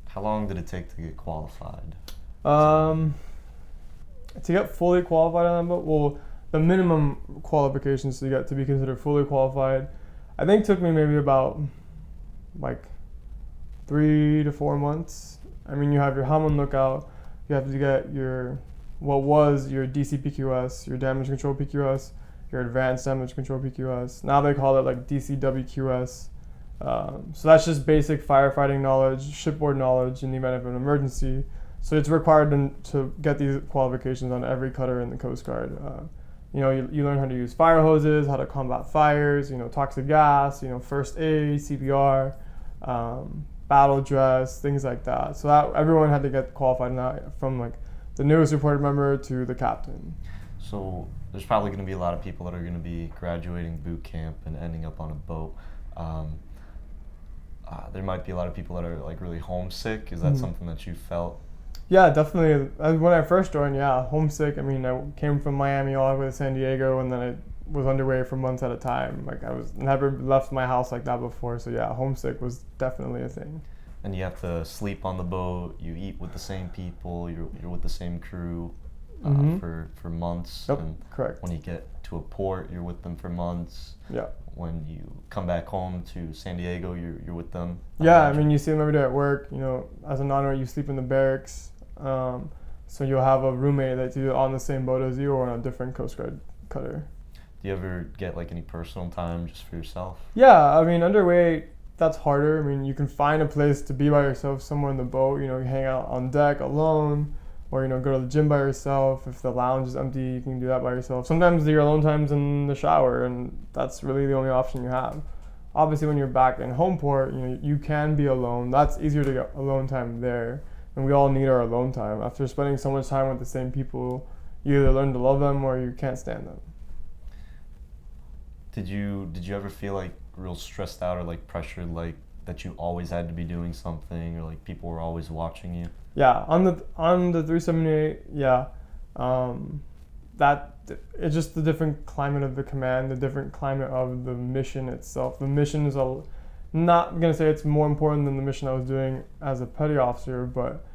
How long did it take to get qualified? Um, to get fully qualified on that boat, well, the minimum qualifications to get to be considered fully qualified, I think took me maybe about like 3 to 4 months. I mean, you have your helm and lookout. You have to get your what was your DC PQS, your damage control PQS, your advanced damage control PQS. Now they call it like DC WQS. So that's just basic firefighting knowledge, shipboard knowledge in the event of an emergency. So it's required to get these qualifications on every cutter in the Coast Guard. You learn how to use fire hoses, how to combat fires, toxic gas, first aid, CPR, battle dress, things like that. So that everyone had to get qualified now, from like the newest reported member to the captain. So there's probably going to be a lot of people that are going to be graduating boot camp and ending up on a boat. There might be a lot of people that are like really homesick. Is that something that you felt? Yeah, definitely. When I first joined, homesick. I mean, I came from Miami all the way to San Diego, and then I was underway for months at a time. Like, I was never left my house like that before. So yeah, homesick was definitely a thing. And you have to sleep on the boat. You eat with the same people. You're with the same crew for months. Yep, and correct. when you get to a port, you're with them for months. Yeah. When you come back home to San Diego, you're with them. Yeah, I mean, you see them every day at work. As a non-rate, you sleep in the barracks. So you'll have a roommate that's either on the same boat as you or on a different Coast Guard cutter. Do you ever get like any personal time just for yourself? Yeah, I mean, underway, that's harder. I mean, you can find a place to be by yourself somewhere in the boat. You hang out on deck alone, or go to the gym by yourself. If the lounge is empty, you can do that by yourself. Sometimes your alone time's in the shower, and that's really the only option you have. Obviously, when you're back in home port, you can be alone. That's easier to get alone time there, and we all need our alone time. After spending so much time with the same people, you either learn to love them or you can't stand them. Did you ever feel like real stressed out or like pressured, like that you always had to be doing something, or like people were always watching you? Yeah, on the 378, yeah. That it's just the different climate of the command, the different climate of the mission itself. The mission is not gonna say it's more important than the mission I was doing as a petty officer, but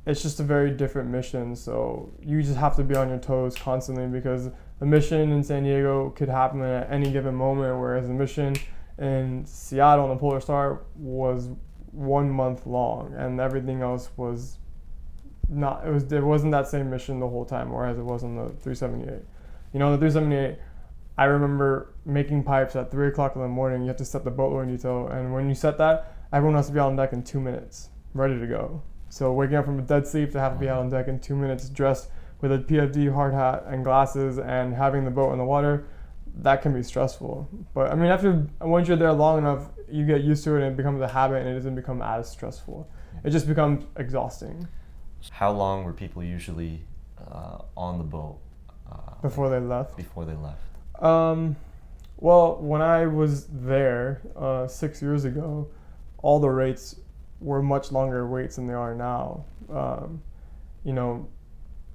it's just a very different mission. So you just have to be on your toes constantly, because the mission in San Diego could happen at any given moment, whereas the mission in Seattle on the Polar Star was 1 month long, and everything else was not. There wasn't that same mission the whole time, whereas it was on the 378. The 378, I remember making pipes at 3 o'clock in the morning. You have to set the boat loading detail, and when you set that, everyone has to be on deck in 2 minutes, ready to go. So waking up from a dead sleep to have to be out on deck in 2 minutes, dressed with a PFD hard hat and glasses, and having the boat in the water, that can be stressful. But I mean, once you're there long enough, you get used to it and it becomes a habit, and it doesn't become as stressful. It just becomes exhausting. How long were people usually on the boat Before they left? Before they left. Well, when I was there 6 years ago, all the rates were much longer waits than they are now.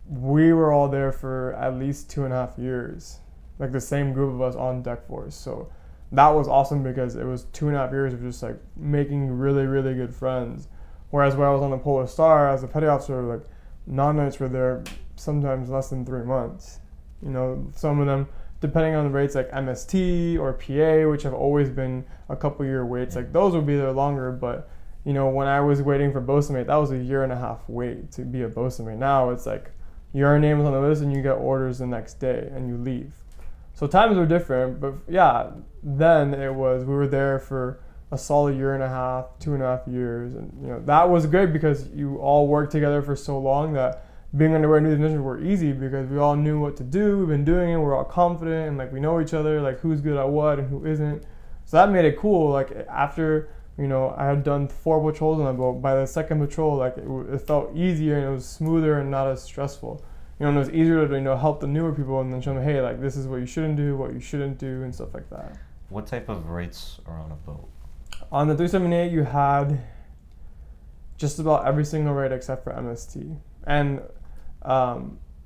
We were all there for at least 2.5 years, like the same group of us on deck force. So that was awesome, because it was 2.5 years of just like making really, really good friends. Whereas when I was on the Polar Star as a petty officer, like non-nights were there sometimes less than 3 months. Some of them, depending on the rates, like MST or PA, which have always been a couple year waits, like those would be there longer. But when I was waiting for bosun mate, that was a 1.5 year wait to be a bosun mate. Now it's like your name is on the list and you get orders the next day and you leave. So times are different, but yeah, then we were there for a solid 1.5 years, 2.5 years, and that was great, because you all worked together for so long that being underway new missions were easy, because we all knew what to do. We've been doing it. We're all confident, and like we know each other, like who's good at what and who isn't. So that made it cool. Like after I had done 4 patrols on the boat, by the second patrol, like it felt easier and it was smoother and not as stressful. And it was easier to help the newer people and then show them, hey, like this is what you shouldn't do, what you shouldn't do, and stuff like that. What type of rates are on a boat? On the 378, you had just about every single rate except for MST. And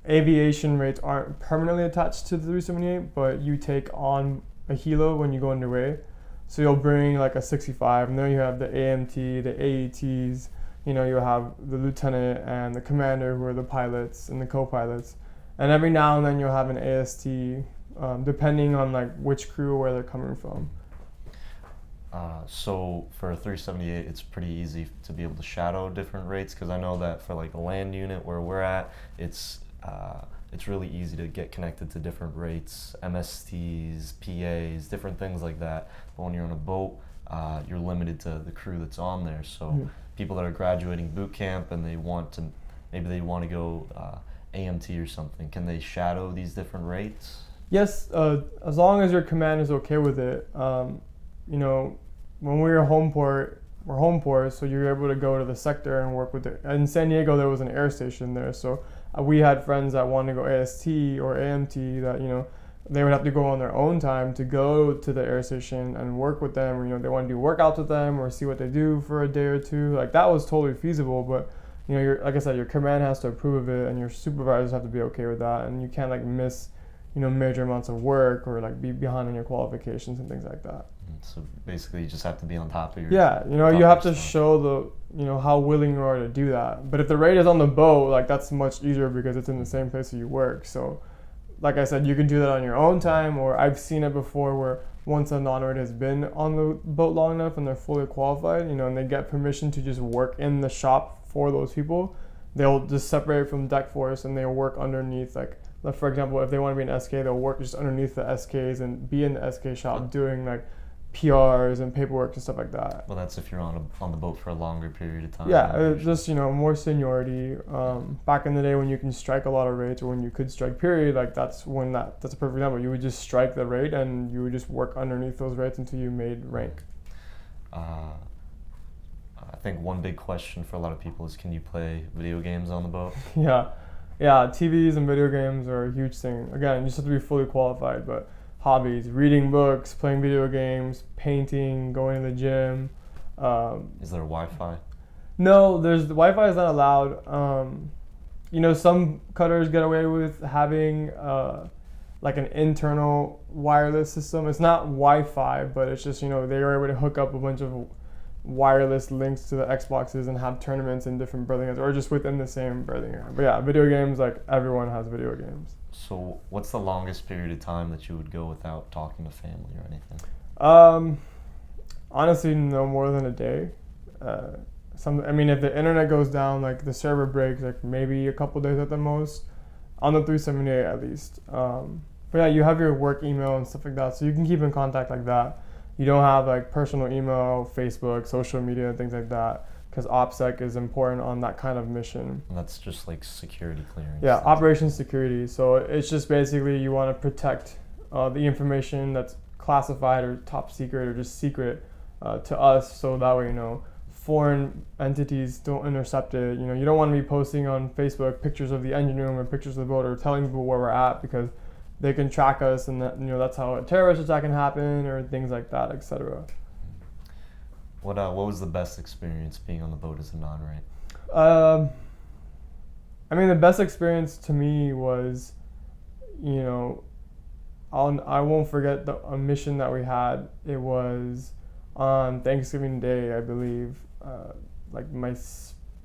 aviation rates aren't permanently attached to the 378, but you take on a helo when you go underway. So you'll bring like a 65, and then you have the AMT, the AETs. You know, you have the lieutenant and the commander, who are the pilots and the co-pilots, and every now and then you'll have an AST, depending on like which crew or where they're coming from. So for a 378, it's pretty easy to be able to shadow different rates, because I know that for like a land unit where we're at, it's really easy to get connected to different rates, MSTs, PAs, different things like that. But when you're on a boat, you're limited to the crew that's on there. So people that are graduating boot camp and maybe they want to go AMT or something, can they shadow these different rates? Yes, as long as your command is okay with it. You know, when we were home port, so you're able to go to the sector and work with it. In San Diego, there was an air station there, so we had friends that wanted to go AST or AMT that, you know, they would have to go on their own time to go to the air station and work with them. Or, you know, they want to do workouts with them or see what they do for a day or two. Like, that was totally feasible, but, you know, like I said, your command has to approve of it, and your supervisors have to be okay with that, and you can't like miss, you know, major amounts of work or like be behind on your qualifications and things like that. So basically, you just have to be on top of your. Yeah, you know, you have to show the, you know, how willing you are to do that. But if the rate is on the boat, like, that's much easier because it's in the same place that you work. So, like I said, you can do that on your own time, or I've seen it before where once a non-rate has been on the boat long enough and they're fully qualified, you know, and they get permission to just work in the shop for those people, they'll just separate from deck force and they'll work underneath, like, for example, if they want to be an SK, they'll work just underneath the SKs and be in the SK shop doing like PRs and paperwork and stuff like that. Well, that's if you're on the boat for a longer period of time. Yeah, just, you know, more seniority. Back in the day when you can strike a lot of rates, or when you could strike period, like that's a perfect example. You would just strike the rate and you would just work underneath those rates until you made rank. I think one big question for a lot of people is, can you play video games on the boat? Yeah, TVs and video games are a huge thing. Again, you just have to be fully qualified, but hobbies, reading books, playing video games, painting, going to the gym. Is there Wi-Fi? No, the Wi-Fi is not allowed. You know, some cutters get away with having like an internal wireless system. It's not Wi-Fi, but it's just, you know, they are able to hook up a bunch of wireless links to the Xboxes and have tournaments in different berthing areas, or just within the same berthing area. But yeah, video games, like, everyone has video games. So what's the longest period of time that you would go without talking to family or anything? Honestly, no more than a day. I mean, if the internet goes down, like the server breaks, like maybe a couple days at the most, on the 378 at least. But yeah, you have your work email and stuff like that, so you can keep in contact like that. You don't have like personal email, Facebook, social media, and things like that, because OPSEC is important on that kind of mission. And that's just like security clearance. Yeah, operations security. So it's just basically you want to protect the information that's classified or top secret or just secret to us, so that way, you know, foreign entities don't intercept it. You know, you don't want to be posting on Facebook pictures of the engine room or pictures of the boat or telling people where we're at, because they can track us, and that, you know, that's how a terrorist attack can happen or things like that, etc. What was the best experience being on the boat as a non-rate? I mean, the best experience to me was, you know, I won't forget a mission that we had. It was on Thanksgiving Day, I believe, like my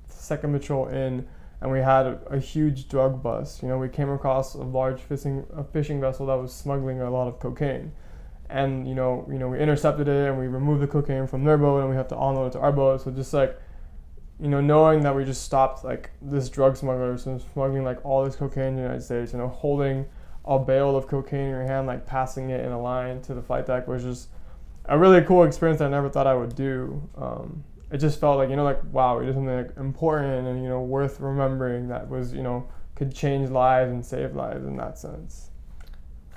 second patrol in, and we had a huge drug bust. You know, we came across a large fishing vessel that was smuggling a lot of cocaine. And, you know, we intercepted it and we removed the cocaine from their boat and we have to unload it to our boat. So just like, you know, knowing that we just stopped like this drug smuggler from smuggling like all this cocaine in the United States, you know, holding a bale of cocaine in your hand, like passing it in a line to the flight deck, was just a really cool experience that I never thought I would do. It just felt like, you know, like, wow, we did something like important and, you know, worth remembering that was, you know, could change lives and save lives in that sense.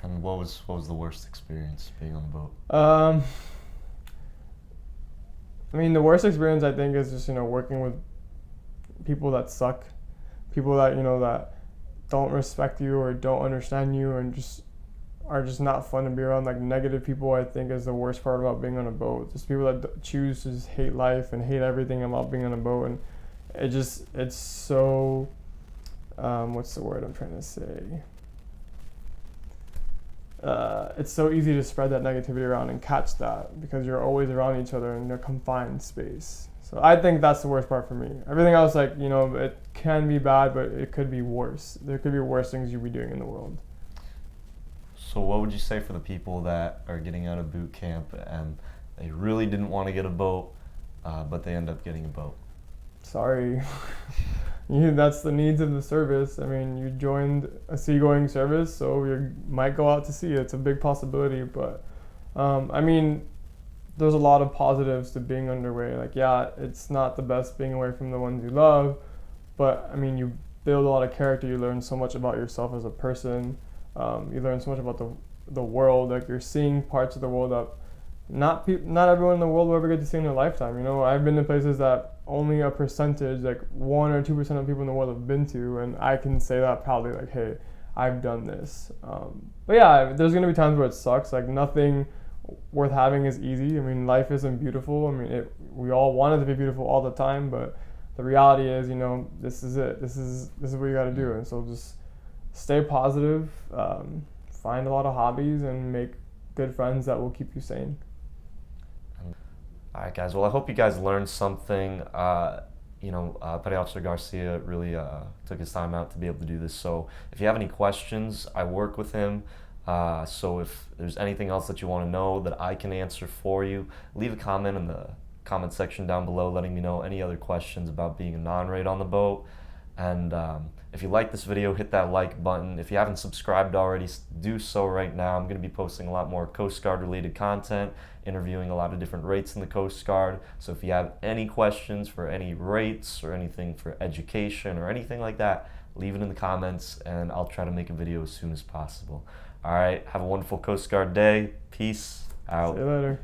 And what was the worst experience being on the boat? I mean, the worst experience, I think, is just, you know, working with people that suck, people that, you know, that don't respect you or don't understand you and just are just not fun to be around. Like, negative people, I think, is the worst part about being on a boat. Just people that choose to just hate life and hate everything about being on a boat. And it's so, what's the word I'm trying to say? it's so easy to spread that negativity around and catch that because you're always around each other in a confined space. So I think that's the worst part for me. Everything else, like, you know, it can be bad, but it could be worse. There could be worse things you'd be doing in the world. So what would you say for the people that are getting out of boot camp and they really didn't want to get a boat, but they end up getting a boat? Sorry. That's the needs of the service. I mean, you joined a seagoing service, so you might go out to sea. It's a big possibility, but I mean, there's a lot of positives to being underway. Like, yeah, it's not the best being away from the ones you love, but I mean, you build a lot of character. You learn so much about yourself as a person. You learn so much about the world. Like, you're seeing parts of the world that not everyone in the world will ever get to see in their lifetime. You know, I've been to places that only a percentage, like 1 or 2% of people in the world have been to, and I can say that proudly, like, hey, I've done this. But yeah, there's gonna be times where it sucks. Like, nothing worth having is easy. I mean, life isn't beautiful. I mean, we all want it to be beautiful all the time, but the reality is, you know, this is it. This is what you got to do. And so just stay positive, find a lot of hobbies, and make good friends that will keep you sane. All right, guys. Well, I hope you guys learned something. Petty Officer Garcia really took his time out to be able to do this. So if you have any questions, I work with him. So if there's anything else that you want to know that I can answer for you, leave a comment in the comment section down below letting me know any other questions about being a non-rate on the boat. And if you like this video, hit that like button. If you haven't subscribed already, do so right now. I'm going to be posting a lot more Coast Guard related content, interviewing a lot of different rates in the Coast Guard. So if you have any questions for any rates or anything for education or anything like that, leave it in the comments and I'll try to make a video as soon as possible. All right, have a wonderful Coast Guard day. Peace out. See you later.